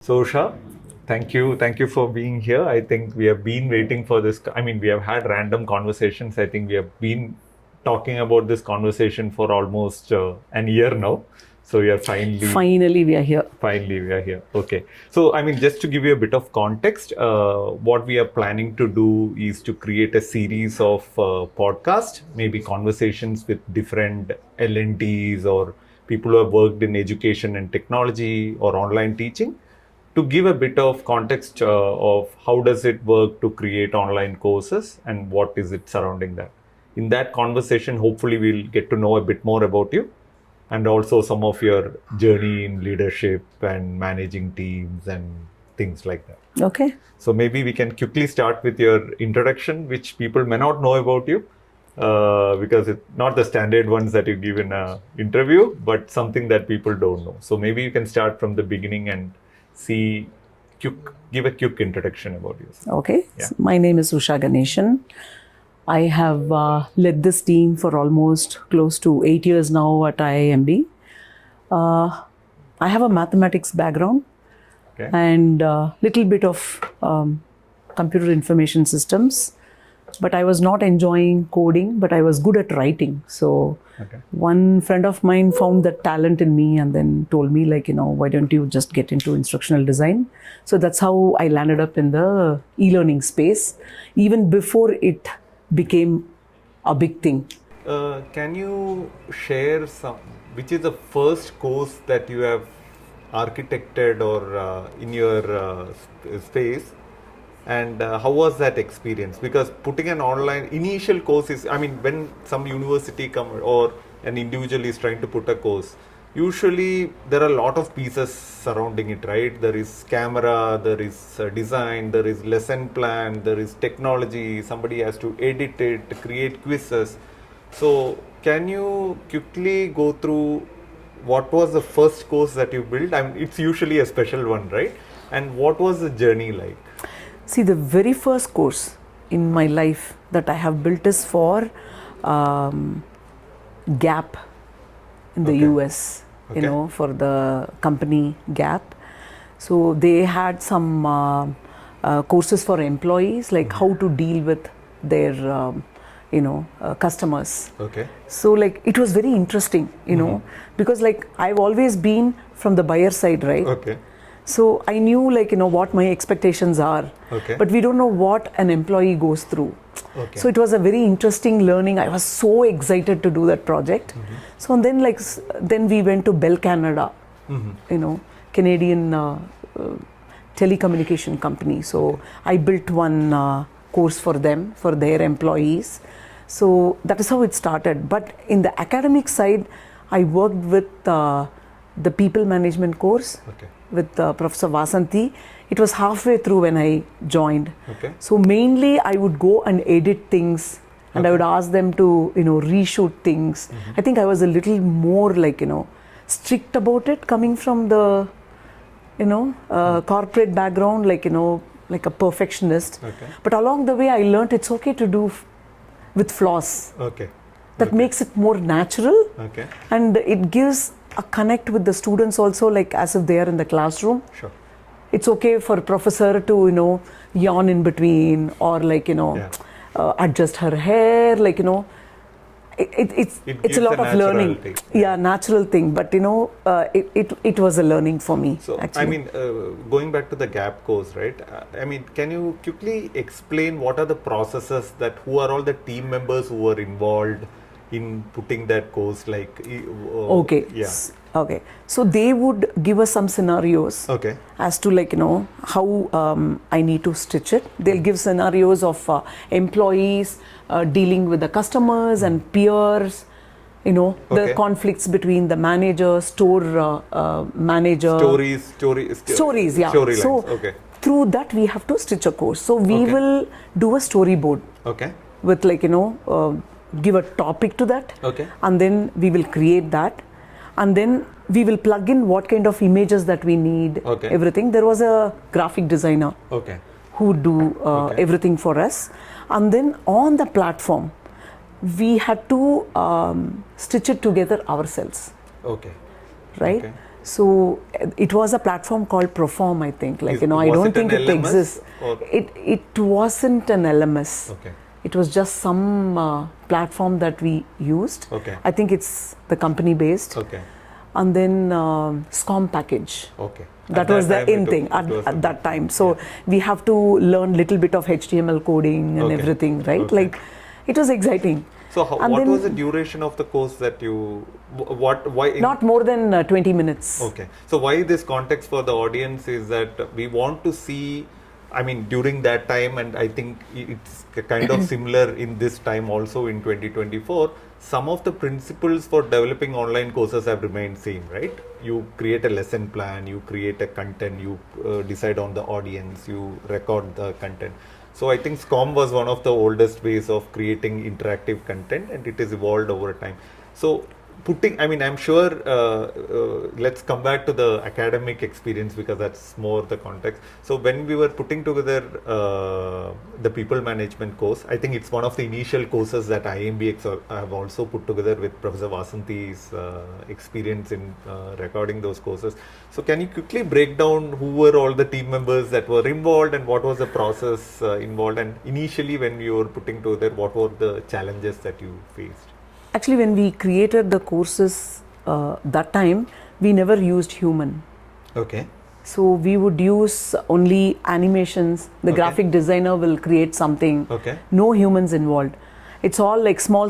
So, Usha, thank you for being here. I think we have been waiting for this. I mean, we have had random conversations. I think we have been talking about this conversation for almost an year now. So we are Finally, we are here. finally we are here. Okay. So, I mean, just to give you a bit of context, what we are planning to do is to create a series of podcasts, maybe conversations with different L&Ds or people who have worked in education and technology or online teaching, to give a bit of context of how does it work to create online courses and what is it surrounding that. In that conversation, hopefully we'll get to know a bit more about you and also some of your journey in leadership and managing teams and things like that. Okay. So maybe we can quickly start with your introduction, which people may not know about you, because it's not the standard ones that you give in an interview, but something that people don't know. So maybe you can start from the beginning and give a quick introduction about yourself. Okay. Yeah. So my name is Usha Ganeshan. I have led this team for almost close to 8 years now at IIMB. I have a mathematics background Okay. and little bit of computer information systems, but I was not enjoying coding, but I was good at writing. So Okay. one friend of mine found that talent in me and then told me, like, why don't you just get into instructional design? So that's how I landed up in the e-learning space, even before it became a big thing. Can you share which is the first course that you have architected or in your space, and how was that experience? Because putting an online initial course is, I mean, when some university or an individual is trying to put a course, usually there are a lot of pieces surrounding it, right? There is camera, there is design, there is lesson plan, there is technology, somebody has to edit it, create quizzes. So can you quickly go through what was the first course that you built? I mean, it's usually a special one, right? And what was the journey like? See, the very first course in my life that I have built is for Gap in the Okay. US, Okay. for the company Gap. So they had some courses for employees, like how to deal with their, customers. Okay. So like it was very interesting, because like I've always been from the buyer side, right? Okay. So I knew, like, what my expectations are, Okay. but we don't know what an employee goes through. Okay. So it was a very interesting learning. I was so excited to do that project. So and then then we went to Bell Canada, Canadian telecommunication company. So I built one course for them, for their employees. So that is how it started. But in the academic side, I worked with the people management course. Okay. With Professor Vasanthi. It was halfway through when I joined. Okay. So mainly I would go and edit things and I would ask them to, reshoot things. I think I was a little more like, strict about it, coming from the, corporate background, like, like a perfectionist. Okay. But along the way I learned it's okay to do with flaws. Okay. That makes it more natural. Okay. And it gives a connect with the students also, like as if they are in the classroom. Sure. It's okay for professor to, yawn in between or like, adjust her hair, like, it's a lot of learning. Thing. Yeah, natural thing. But, it was a learning for me. So, actually. I mean, going back to the Gap course, right? I mean, can you quickly explain what are the processes who are all the team members who were involved in putting that course, like? Okay. Yeah. Okay. So they would give us some scenarios. Okay. As to, like, how I need to stitch it. They'll give scenarios of employees dealing with the customers and peers, the Okay. conflicts between the manager, store manager. Stories, yeah. Storylines. So Okay. through that we have to stitch a course. So we Okay. will do a storyboard Okay. with, like, give a topic to that. Okay. And then we will create that. And then we will plug in what kind of images that we need, Okay. everything. There was a graphic designer Okay. who would do Okay. everything for us. And then on the platform, we had to stitch it together ourselves, Okay. right? Okay. So it was a platform called Proform, I think. Like, I Was don't it think an it LMS exists. or- It wasn't an LMS. Okay. It was just some platform that we used. Okay. I think it's the company based. Okay. And then SCOM package. Okay. That At was the time in it thing was a at that big time. thing. So we have to learn little bit of HTML coding and Okay. everything, right? Okay. Like, it was exciting. So And what then- was the duration of the course that you, why? Not more than 20 minutes. Okay. So why this context for the audience is that we want to see, I mean, during that time, and I think it's kind of similar in this time also in 2024, some of the principles for developing online courses have remained same, right? You create a lesson plan, you create a content, you decide on the audience, you record the content. So I think SCOM was one of the oldest ways of creating interactive content, and it has evolved over time. So I'm sure, let's come back to the academic experience because that's more the context. So when we were putting together the people management course, I think it's one of the initial courses that IIMBx have also put together with Professor Vasanti's experience in recording those courses. So can you quickly break down who were all the team members that were involved and what was the process involved? And initially when you were putting together, what were the challenges that you faced? Actually, when we created the courses that time, we never used human. Okay. So we would use only animations. The Okay. graphic designer will create something. Okay. No humans involved. It's all like small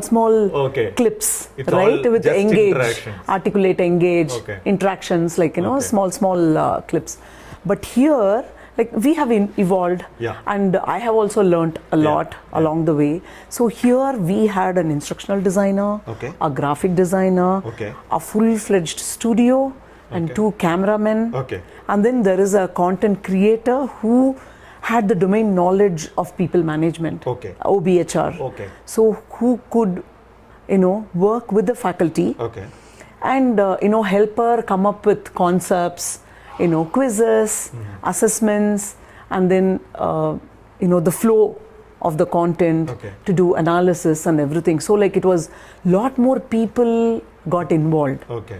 Okay. clips, It's all right? With just engage, interactions. articulate, engage, Okay. interactions, like, Okay. small clips. But here, like, we have evolved, Yeah. and I have also learned a lot Yeah. along the way. So here we had an instructional designer, Okay. a graphic designer, Okay. a full-fledged studio, and Okay. 2 cameramen. Okay. And then there is a content creator who had the domain knowledge of people management, Okay. OBHR. Okay. So who could, work with the faculty Okay. and, help her come up with concepts, quizzes, assessments, and then, the flow of the content Okay. to do analysis and everything. So like, it was lot more people got involved. Okay.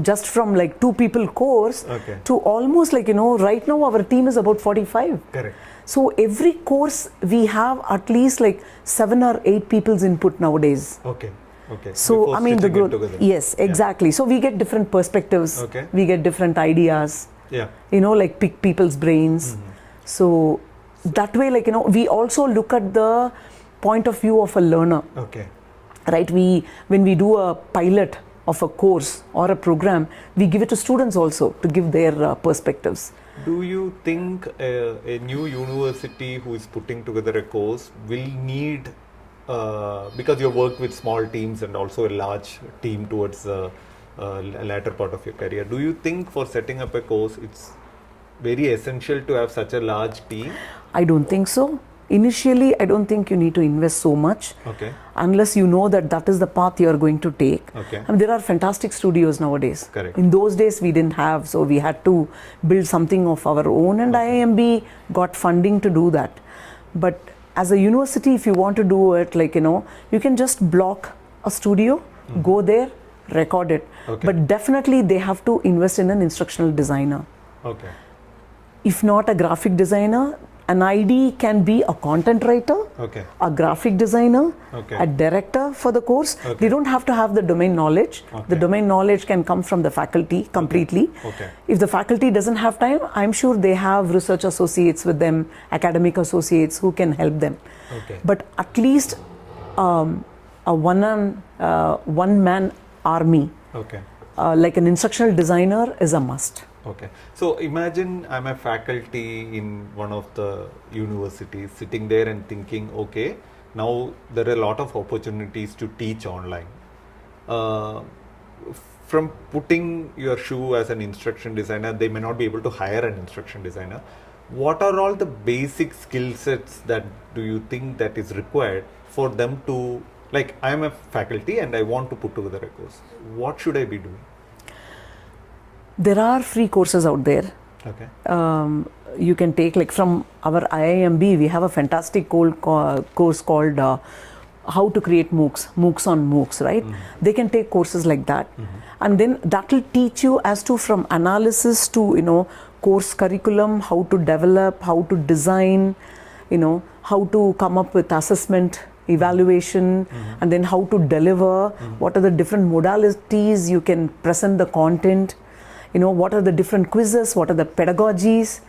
Just from like 2 people course Okay. to almost like, right now our team is about 45. Correct. So every course we have at least like 7 or 8 people's input nowadays. Okay. Okay. So Before I mean the stitching it growth, together. yes, exactly. So we get different perspectives, Okay. we get different ideas, Yeah. like pick people's brains. So that way, like, we also look at the point of view of a learner, Okay. right? When we do a pilot of a course or a program, we give it to students also to give their perspectives. Do you think a new university who is putting together a course will need, because you work with small teams and also a large team towards the latter part of your career, do you think for setting up a course it's very essential to have such a large team? I don't think so. Initially, I don't think you need to invest so much, Okay. unless you know that is the path you are going to take. Okay. And there are fantastic studios nowadays. Correct. In those days, we didn't have, so we had to build something of our own, and IIMB got funding to do that. But as a university, if you want to do it, like, you can just block a studio, go there, record it. Okay. But definitely, they have to invest in an instructional designer. Okay. If not a graphic designer, an ID can be a content writer, Okay. a graphic designer, Okay. a director for the course. Okay. They don't have to have the domain knowledge. Okay. The domain knowledge can come from the faculty completely. Okay. If the faculty doesn't have time, I'm sure they have research associates with them, academic associates who can help them. Okay. But at least a one-man army, Okay. like an instructional designer, is a must. Okay. So imagine I'm a faculty in one of the universities sitting there and thinking, okay, now there are a lot of opportunities to teach online. From putting your shoe as an instruction designer, they may not be able to hire an instruction designer. What are all the basic skill sets that do you think that is required for them to, like, I'm a faculty and I want to put together a course. What should I be doing? There are free courses out there. Okay. You can take, like, from our IIMB, we have a fantastic course called how to create MOOCs on MOOCs, right? They can take courses like that. And then that will teach you as to from analysis to, course curriculum, how to develop, how to design, how to come up with assessment, evaluation, and then how to deliver, what are the different modalities you can present the content, what are the different quizzes, what are the pedagogies.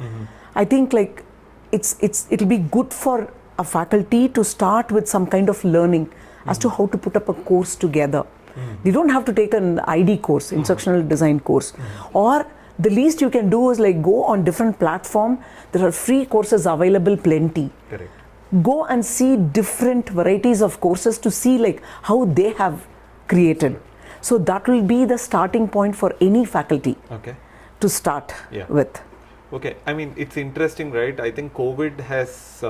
I think like it'll be good for a faculty to start with some kind of learning as to how to put up a course together. You don't have to take an ID course, instructional design course, or the least you can do is like go on different platform. There are free courses available plenty. Correct. Go and see different varieties of courses to see like how they have created. So that will be the starting point for any faculty to start with. Okay, I mean, it's interesting, right? I think COVID has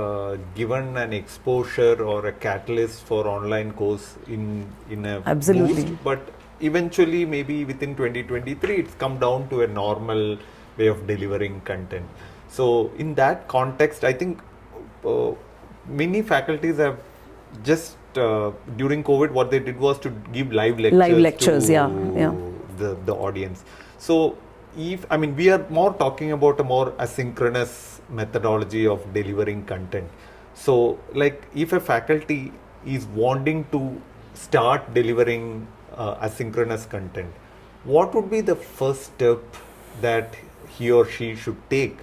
given an exposure or a catalyst for online course in a Absolutely. boost, but eventually maybe within 2023 it's come down to a normal way of delivering content. So in that context, I think many faculties have just during COVID what they did was to give live lectures to the audience. So we are more talking about a more asynchronous methodology of delivering content. So like if a faculty is wanting to start delivering asynchronous content, what would be the first step that he or she should take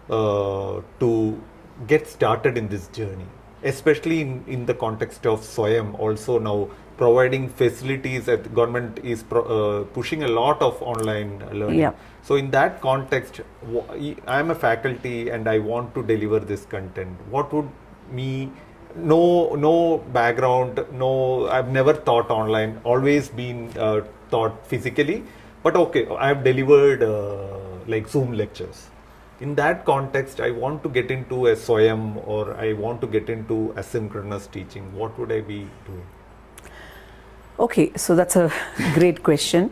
to get started in this journey, especially in the context of SWAYAM also now providing facilities that the government is pushing a lot of online learning. Yeah. So in that context, I am a faculty and I want to deliver this content. What would no background, I've never taught online, always been taught physically, but okay, I have delivered like Zoom lectures. In that context, I want to get into a SWAYAM or I want to get into asynchronous teaching. What would I be doing? Okay, so that's a great question.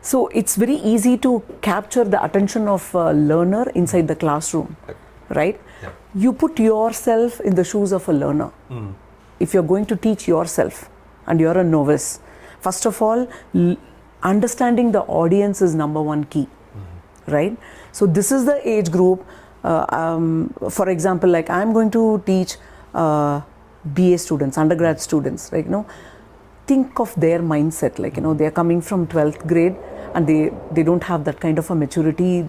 So it's very easy to capture the attention of a learner inside the classroom, right? Yeah. You put yourself in the shoes of a learner. If you're going to teach yourself and you're a novice, first of all, understanding the audience is number one key, right? So this is the age group. For example, like I'm going to teach BA students, undergrad students, like, think of their mindset, like, they're coming from 12th grade and they don't have that kind of a maturity.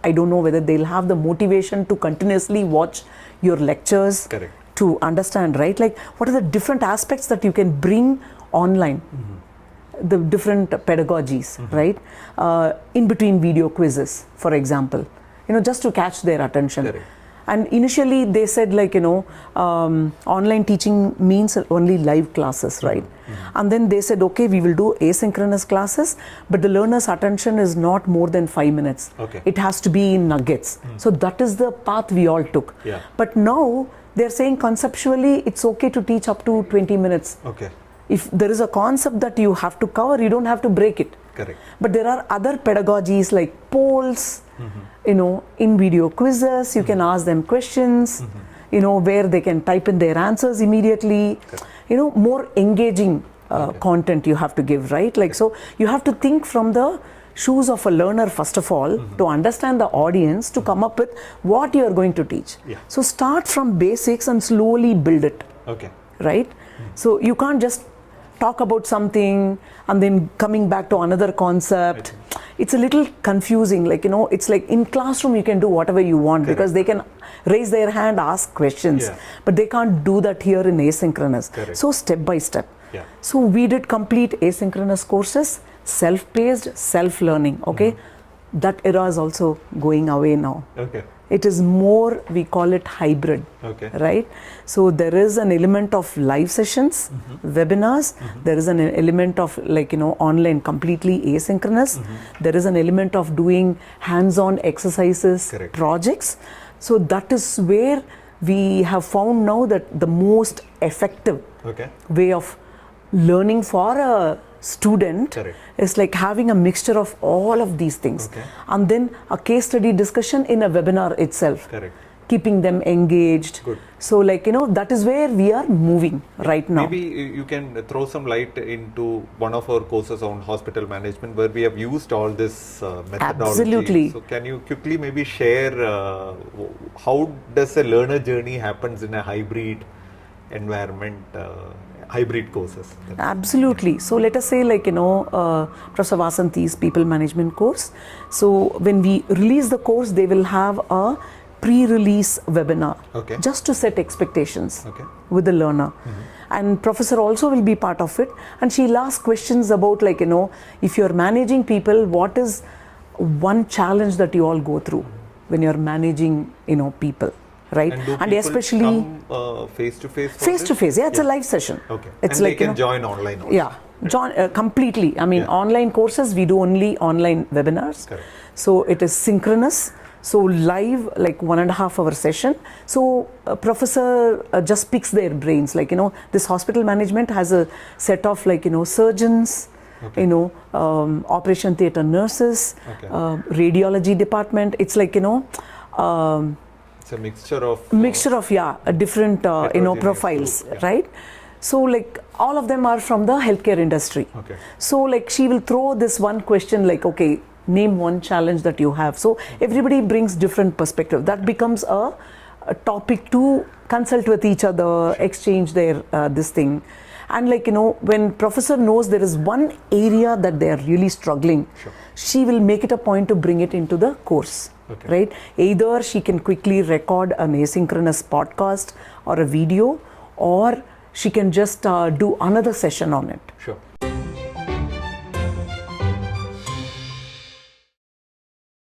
I don't know whether they'll have the motivation to continuously watch your lectures. Correct. To understand, right? Like, what are the different aspects that you can bring online? The different pedagogies, right? In between video quizzes, for example, just to catch their attention. Correct. And initially they said like, online teaching means only live classes, right? And then they said, okay, we will do asynchronous classes, but the learner's attention is not more than 5 minutes. Okay. It has to be in nuggets. So that is the path we all took. Yeah. But now they're saying conceptually it's okay to teach up to 20 minutes. Okay. If there is a concept that you have to cover, you don't have to break it. Correct. But there are other pedagogies like polls, in video quizzes, you can ask them questions, where they can type in their answers immediately. Correct. More engaging content you have to give, right? Like, so you have to think from the shoes of a learner, first of all, to understand the audience, to come up with what you are going to teach. Yeah. So start from basics and slowly build it. Okay. Right? So you can't just talk about something and then coming back to another concept. It's a little confusing, like, it's like in classroom you can do whatever you want. Correct. Because they can raise their hand, ask questions, but they can't do that here in asynchronous. Correct. So step by step. Yeah. So we did complete asynchronous courses, self-paced, self-learning. Okay, that era is also going away now. Okay. It is more, we call it hybrid. Okay. Right? So there is an element of live sessions, webinars. There is an element of online completely asynchronous. There is an element of doing hands-on exercises, Correct. projects. So that is where we have found now that the most effective way of learning for a student Correct. is like having a mixture of all of these things, and then a case study discussion in a webinar itself. Correct. keeping them engaged. Good. So like, that is where we are moving right now. Maybe you can throw some light into one of our courses on hospital management where we have used all this methodology. Absolutely. So can you quickly maybe share how does a learner journey happens in a hybrid environment, hybrid courses? Absolutely. So let us say like, Professor Vasanti's people management course. So when we release the course, they will have a pre-release webinar just to set expectations with the learner. And professor also will be part of it, and she'll ask questions about like, if you're managing people, what is one challenge that you all go through when you're managing, people, right? And do and people especially come face-to-face? Face-to-face, it's a live session. Okay. It's and like, they can join online also. Yeah, completely. I mean, online courses, we do only online webinars. Correct. So it is synchronous. So live, like 1.5 hour session. So professor just picks their brains. Like, this hospital management has a set of like, surgeons, operation theatre nurses, radiology department. It's like, it's a mixture of different profiles, right? So like all of them are from the healthcare industry. So like she will throw this one question like, okay, name one challenge that you have. So everybody brings different perspective. That becomes a topic to consult with each other, exchange their this thing. And like, when professor knows there is one area that they are really struggling, she will make it a point to bring it into the course. Right? Either she can quickly record an asynchronous podcast or a video, or she can just do another session on it.